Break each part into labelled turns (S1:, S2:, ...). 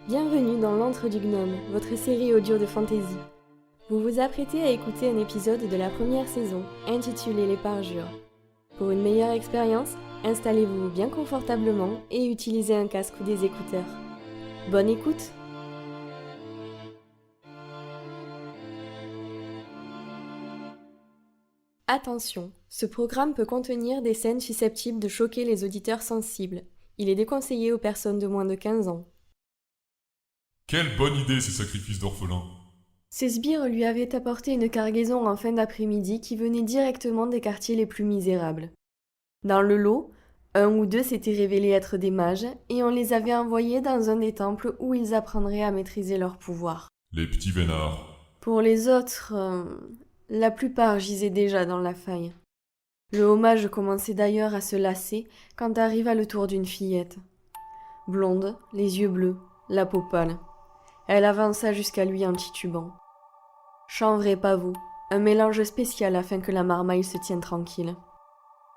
S1: Bienvenue dans l'Antre du Gnome, votre série audio de fantasy. Vous vous apprêtez à écouter un épisode de la première saison, intitulé Les Parjures. Pour une meilleure expérience, installez-vous bien confortablement et utilisez un casque ou des écouteurs. Bonne écoute! Attention, ce programme peut contenir des scènes susceptibles de choquer les auditeurs sensibles. Il est déconseillé aux personnes de moins de 15 ans.
S2: Quelle bonne idée ces sacrifices d'orphelins.
S1: Ces sbires lui avaient apporté une cargaison en fin d'après-midi qui venait directement des quartiers les plus misérables. Dans le lot, un ou deux s'étaient révélés être des mages et on les avait envoyés dans un des temples où ils apprendraient à maîtriser leur pouvoir.
S2: Les petits vénards.
S1: Pour les autres, la plupart gisaient déjà dans la faille. Le hommage commençait d'ailleurs à se lasser quand arriva le tour d'une fillette. Blonde, les yeux bleus, la peau pâle. Elle avança jusqu'à lui en titubant. Chanvre et pavot, un mélange spécial afin que la marmaille se tienne tranquille.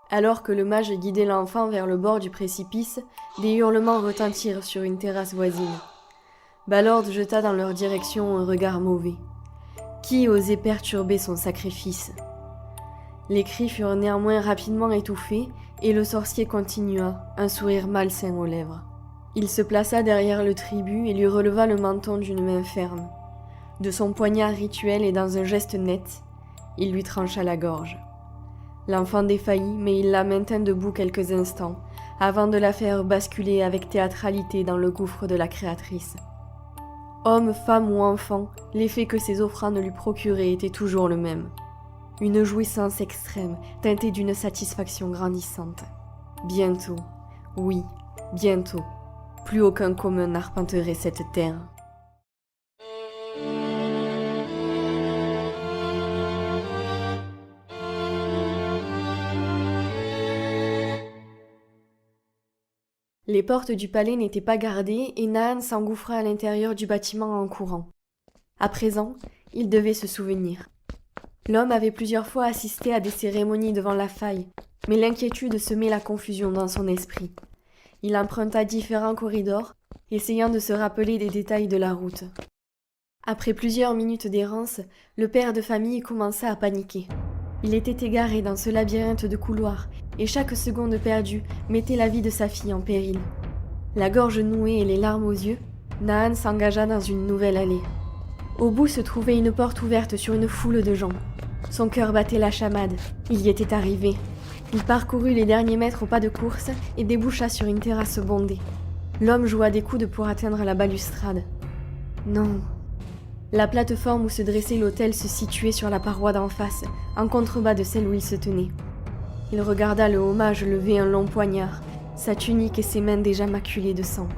S1: Alors que le mage guidait l'enfant vers le bord du précipice, des hurlements retentirent sur une terrasse voisine. Balord jeta dans leur direction un regard mauvais. Qui osait perturber son sacrifice ? Les cris furent néanmoins rapidement étouffés et le sorcier continua, un sourire malsain aux lèvres. Il se plaça derrière le tribut et lui releva le menton d'une main ferme. De son poignard rituel et dans un geste net, il lui trancha la gorge. L'enfant défaillit, mais il la maintint debout quelques instants, avant de la faire basculer avec théâtralité dans le gouffre de la créatrice. Homme, femme ou enfant, l'effet que ses offrandes lui procuraient était toujours le même. Une jouissance extrême, teintée d'une satisfaction grandissante. Bientôt, oui, bientôt, plus aucun commun n'arpenterait cette terre. Les portes du palais n'étaient pas gardées et Nahán s'engouffra à l'intérieur du bâtiment en courant. À présent, il devait se souvenir. L'homme avait plusieurs fois assisté à des cérémonies devant la faille, mais l'inquiétude semait la confusion dans son esprit. Il emprunta différents corridors, essayant de se rappeler des détails de la route. Après plusieurs minutes d'errance, le père de famille commença à paniquer. Il était égaré dans ce labyrinthe de couloirs, et chaque seconde perdue mettait la vie de sa fille en péril. La gorge nouée et les larmes aux yeux, Nahán s'engagea dans une nouvelle allée. Au bout se trouvait une porte ouverte sur une foule de gens. Son cœur battait la chamade. Il y était arrivé. Il parcourut les derniers mètres au pas de course et déboucha sur une terrasse bondée. L'homme joua des coudes pour atteindre la balustrade. Non. La plateforme où se dressait l'autel se situait sur la paroi d'en face, en contrebas de celle où il se tenait. Il regarda le hommage lever un long poignard, sa tunique et ses mains déjà maculées de sang.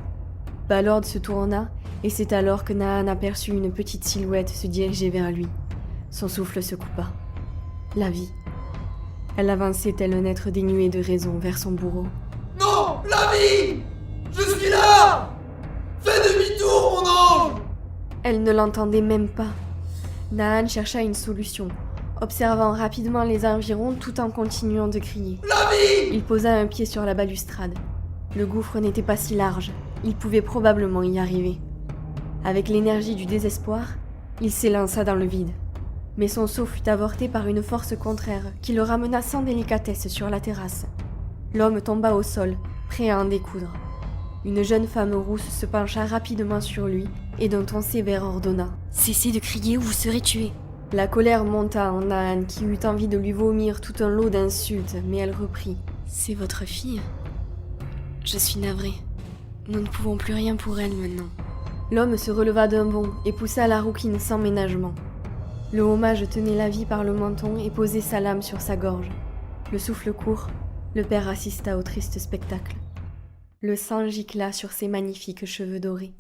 S1: Balord se tourna, et c'est alors que Nahán aperçut une petite silhouette se diriger vers lui. Son souffle se coupa. La vie. Elle avançait tel un être dénué de raison vers son bourreau.
S3: Non, la vie! Je suis là! Fais demi-tour, mon ange!
S1: Elle ne l'entendait même pas. Nahán chercha une solution, observant rapidement les environs tout en continuant de crier.
S3: La vie!
S1: Il posa un pied sur la balustrade. Le gouffre n'était pas si large, il pouvait probablement y arriver. Avec l'énergie du désespoir, il s'élança dans le vide. Mais son saut fut avorté par une force contraire qui le ramena sans délicatesse sur la terrasse. L'homme tomba au sol, prêt à en découdre. Une jeune femme rousse se pencha rapidement sur lui et d'un ton sévère ordonna « Cessez de crier ou vous serez tué !» La colère monta en Nahán qui eut envie de lui vomir tout un lot d'insultes, mais elle reprit « C'est votre fille ? Je suis navrée. Nous ne pouvons plus rien pour elle maintenant. » L'homme se releva d'un bond et poussa la rouquine sans ménagement. Le hommage tenait la vie par le menton et posait sa lame sur sa gorge. Le souffle court, le père assista au triste spectacle. Le sang gicla sur ses magnifiques cheveux dorés.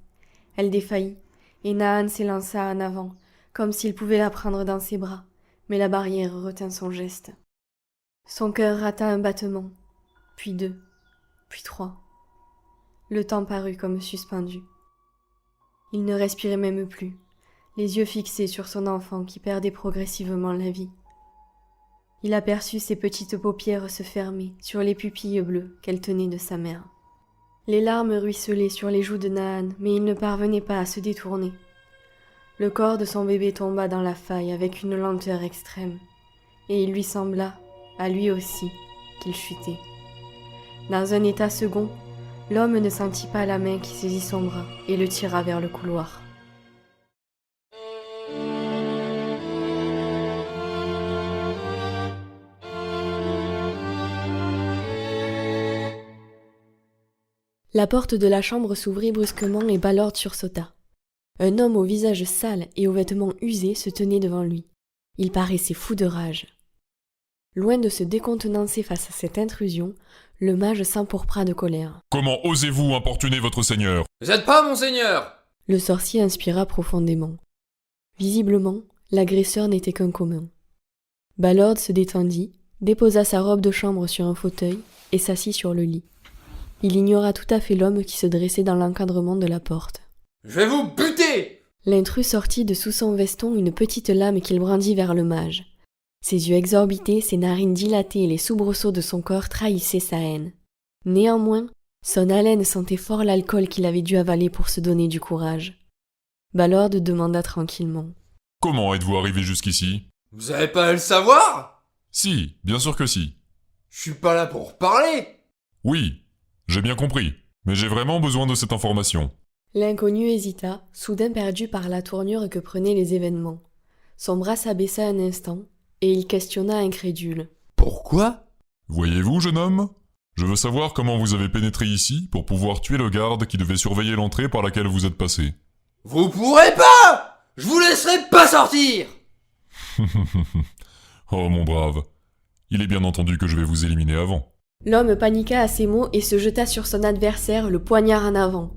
S1: Elle défaillit, et Nahán s'élança en avant, comme s'il pouvait la prendre dans ses bras, mais la barrière retint son geste. Son cœur rata un battement, puis deux, puis trois. Le temps parut comme suspendu. Il ne respirait même plus, les yeux fixés sur son enfant qui perdait progressivement la vie. Il aperçut ses petites paupières se fermer sur les pupilles bleues qu'elle tenait de sa mère. Les larmes ruisselaient sur les joues de Naan, mais il ne parvenait pas à se détourner. Le corps de son bébé tomba dans la faille avec une lenteur extrême, et il lui sembla, à lui aussi, qu'il chutait. Dans un état second, l'homme ne sentit pas la main qui saisit son bras et le tira vers le couloir. La porte de la chambre s'ouvrit brusquement et Ballard sursauta. Un homme au visage sale et aux vêtements usés se tenait devant lui. Il paraissait fou de rage. Loin de se décontenancer face à cette intrusion, le mage s'empourpra de colère.
S2: « Comment osez-vous importuner votre seigneur ?»
S3: Vous êtes pas mon seigneur!
S1: Le sorcier inspira profondément. Visiblement, l'agresseur n'était qu'un commun. Ballard se détendit, déposa sa robe de chambre sur un fauteuil et s'assit sur le lit. Il ignora tout à fait l'homme qui se dressait dans l'encadrement de la porte.
S3: Je vais vous buter!
S1: L'intrus sortit de sous son veston une petite lame qu'il brandit vers le mage. Ses yeux exorbités, ses narines dilatées et les soubresauts de son corps trahissaient sa haine. Néanmoins, son haleine sentait fort l'alcool qu'il avait dû avaler pour se donner du courage. Ballard demanda tranquillement.
S2: « Comment êtes-vous arrivé jusqu'ici ?»«
S3: Vous avez pas à le savoir?
S2: Si, bien sûr que si. »«
S3: Je suis pas là pour parler!
S2: Oui, j'ai bien compris, mais j'ai vraiment besoin de cette information. »
S1: L'inconnu hésita, soudain perdu par la tournure que prenaient les événements. Son bras s'abaissa un instant, et il questionna incrédule.
S3: « Pourquoi?
S2: Voyez-vous, jeune homme ? Je veux savoir comment vous avez pénétré ici pour pouvoir tuer le garde qui devait surveiller l'entrée par laquelle vous êtes passé. »
S3: Vous pourrez pas! Je vous laisserai pas sortir!
S2: Oh mon brave, il est bien entendu que je vais vous éliminer avant.
S1: L'homme paniqua à ces mots et se jeta sur son adversaire, le poignard en avant.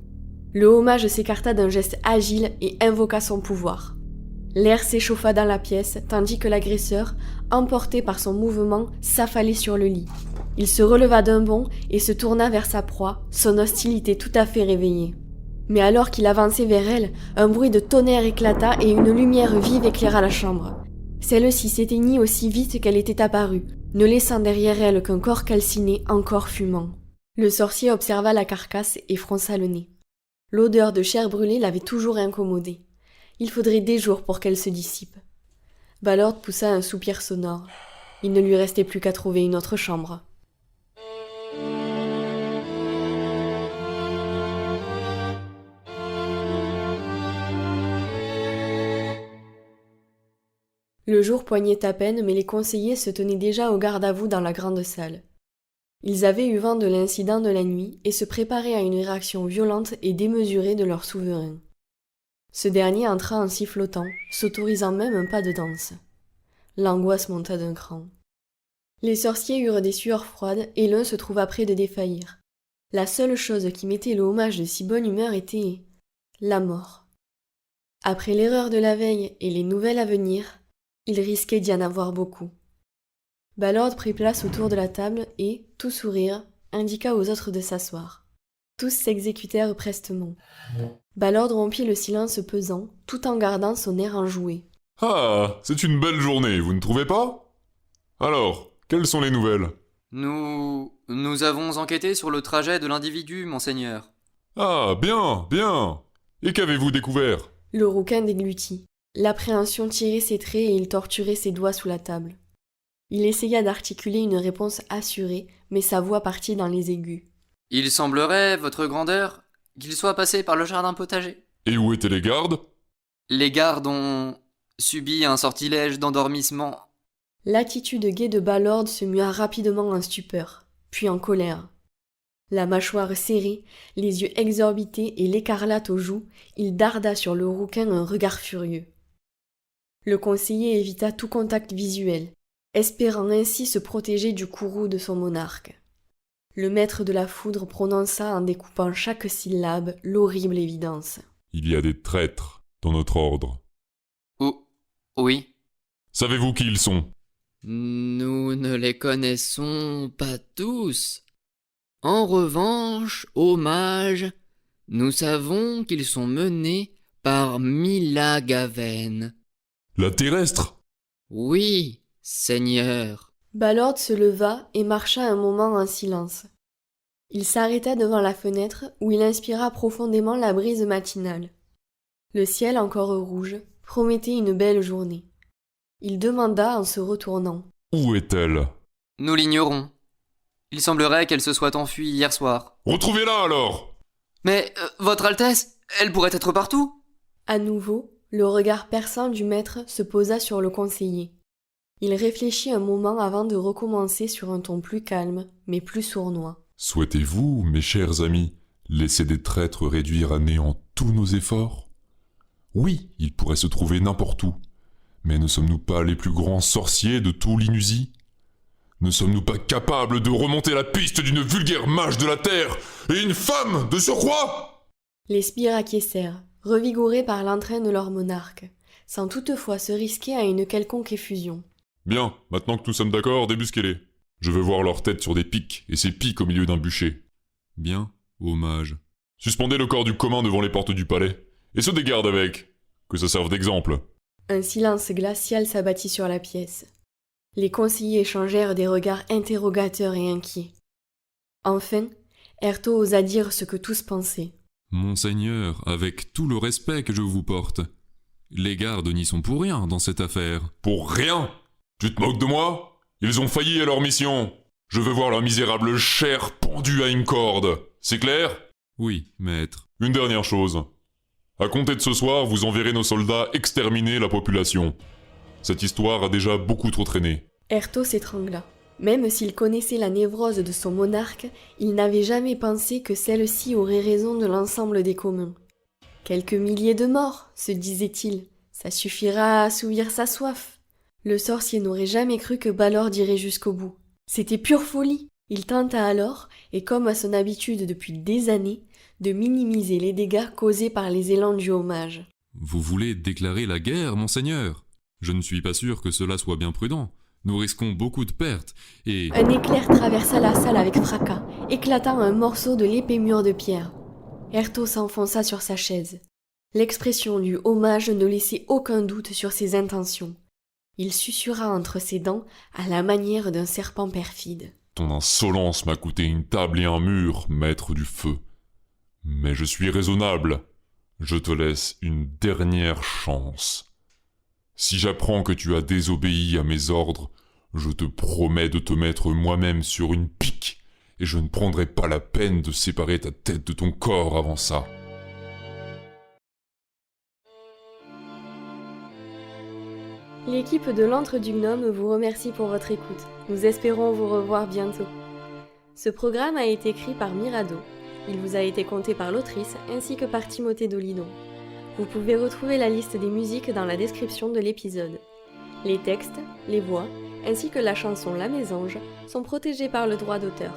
S1: Le haut mage s'écarta d'un geste agile et invoqua son pouvoir. L'air s'échauffa dans la pièce, tandis que l'agresseur, emporté par son mouvement, s'affalait sur le lit. Il se releva d'un bond et se tourna vers sa proie, son hostilité tout à fait réveillée. Mais alors qu'il avançait vers elle, un bruit de tonnerre éclata et une lumière vive éclaira la chambre. Celle-ci s'éteignit aussi vite qu'elle était apparue, ne laissant derrière elle qu'un corps calciné encore fumant. Le sorcier observa la carcasse et fronça le nez. L'odeur de chair brûlée l'avait toujours incommodé. Il faudrait des jours pour qu'elle se dissipe. Ballard poussa un soupir sonore. Il ne lui restait plus qu'à trouver une autre chambre. Le jour poignait à peine, mais les conseillers se tenaient déjà au garde-à-vous dans la grande salle. Ils avaient eu vent de l'incident de la nuit et se préparaient à une réaction violente et démesurée de leur souverain. Ce dernier entra en sifflotant, s'autorisant même un pas de danse. L'angoisse monta d'un cran. Les sorciers eurent des sueurs froides et l'un se trouva près de défaillir. La seule chose qui mettait le hommage de si bonne humeur était la mort. Après l'erreur de la veille et les nouvelles à venir, il risquait d'y en avoir beaucoup. Ballard prit place autour de la table et, tout sourire, indiqua aux autres de s'asseoir. Tous s'exécutèrent prestement. Ballard rompit le silence pesant, tout en gardant son air enjoué.
S2: « Ah, c'est une belle journée, vous ne trouvez pas ? Alors, quelles sont les nouvelles ? »
S4: Nous avons enquêté sur le trajet de l'individu, monseigneur.
S2: Ah, bien, bien. Et qu'avez-vous découvert ?
S1: Le rouquin déglutit. L'appréhension tirait ses traits et il torturait ses doigts sous la table. Il essaya d'articuler une réponse assurée, mais sa voix partit dans les aigus.
S4: Il semblerait, votre grandeur, qu'il soit passé par le jardin potager.
S2: Et où étaient les gardes ?
S4: Les gardes ont subi un sortilège d'endormissement.
S1: L'attitude gaie de Ballard se mua rapidement en stupeur, puis en colère. La mâchoire serrée, les yeux exorbités et l'écarlate aux joues, il darda sur le rouquin un regard furieux. Le conseiller évita tout contact visuel, espérant ainsi se protéger du courroux de son monarque. Le maître de la foudre prononça en découpant chaque syllabe l'horrible évidence.
S2: « Il y a des traîtres dans notre ordre. »
S4: Oh, oui.
S2: « Savez-vous qui ils sont ? »
S5: Nous ne les connaissons pas tous. En revanche, ô mage, nous savons qu'ils sont menés par Mila Gaven.
S2: La terrestre ?
S5: Oui, Seigneur.
S1: Ballard se leva et marcha un moment en silence. Il s'arrêta devant la fenêtre où il inspira profondément la brise matinale. Le ciel encore rouge promettait une belle journée. Il demanda en se retournant.
S2: Où est-elle?
S4: Nous l'ignorons. Il semblerait qu'elle se soit enfuie hier soir.
S2: Retrouvez-la alors!
S4: Mais, Votre Altesse, elle pourrait être partout.
S1: À nouveau, le regard perçant du maître se posa sur le conseiller. Il réfléchit un moment avant de recommencer sur un ton plus calme, mais plus sournois.
S2: Souhaitez-vous, mes chers amis, laisser des traîtres réduire à néant tous nos efforts? Oui, ils pourraient se trouver n'importe où. Mais ne sommes-nous pas les plus grands sorciers de tout l'Inusie? Ne sommes-nous pas capables de remonter la piste d'une vulgaire mage de la terre, et une femme de surcroît?
S1: Les sbires acquiescèrent, revigorés par l'entrain de leur monarque, sans toutefois se risquer à une quelconque effusion.
S2: Bien, maintenant que nous sommes d'accord, débusquez-les. Je veux voir leur tête sur des pics, et ces pics au milieu d'un bûcher. Bien, ô mage. Suspendez le corps du commun devant les portes du palais, et ceux des gardes avec, que ça serve d'exemple.
S1: Un silence glacial s'abattit sur la pièce. Les conseillers échangèrent des regards interrogateurs et inquiets. Enfin, Erto osa dire ce que tous pensaient.
S6: Monseigneur, avec tout le respect que je vous porte, les gardes n'y sont pour rien dans cette affaire.
S2: Pour rien? Tu te moques de moi? Ils ont failli à leur mission. Je veux voir leur misérable chair pendue à une corde. C'est clair?
S6: Oui, maître.
S2: Une dernière chose. À compter de ce soir, vous enverrez nos soldats exterminer la population. Cette histoire a déjà beaucoup trop traîné.
S1: Erto s'étrangla. Même s'il connaissait la névrose de son monarque, il n'avait jamais pensé que celle-ci aurait raison de l'ensemble des communs. Quelques milliers de morts, se disait-il, ça suffira à assouvir sa soif. Le sorcier n'aurait jamais cru que Balor irait jusqu'au bout. C'était pure folie. Il tenta alors, et comme à son habitude depuis des années, de minimiser les dégâts causés par les élans du hommage.
S6: Vous voulez déclarer la guerre, monseigneur? Je ne suis pas sûr que cela soit bien prudent. Nous risquons beaucoup de pertes, et...
S1: Un éclair traversa la salle avec fracas, éclatant un morceau de l'épais mur de pierre. Erto s'enfonça sur sa chaise. L'expression du hommage ne laissait aucun doute sur ses intentions. Il susurra entre ses dents à la manière d'un serpent perfide.
S2: Ton insolence m'a coûté une table et un mur, maître du feu. Mais je suis raisonnable. Je te laisse une dernière chance. Si j'apprends que tu as désobéi à mes ordres, je te promets de te mettre moi-même sur une pique, et je ne prendrai pas la peine de séparer ta tête de ton corps avant ça.
S1: L'équipe de l'Antre du Gnome vous remercie pour votre écoute. Nous espérons vous revoir bientôt. Ce programme a été écrit par Mirado. Il vous a été conté par l'autrice ainsi que par Timothée Dolidon. Vous pouvez retrouver la liste des musiques dans la description de l'épisode. Les textes, les voix, ainsi que la chanson La Mésange sont protégés par le droit d'auteur.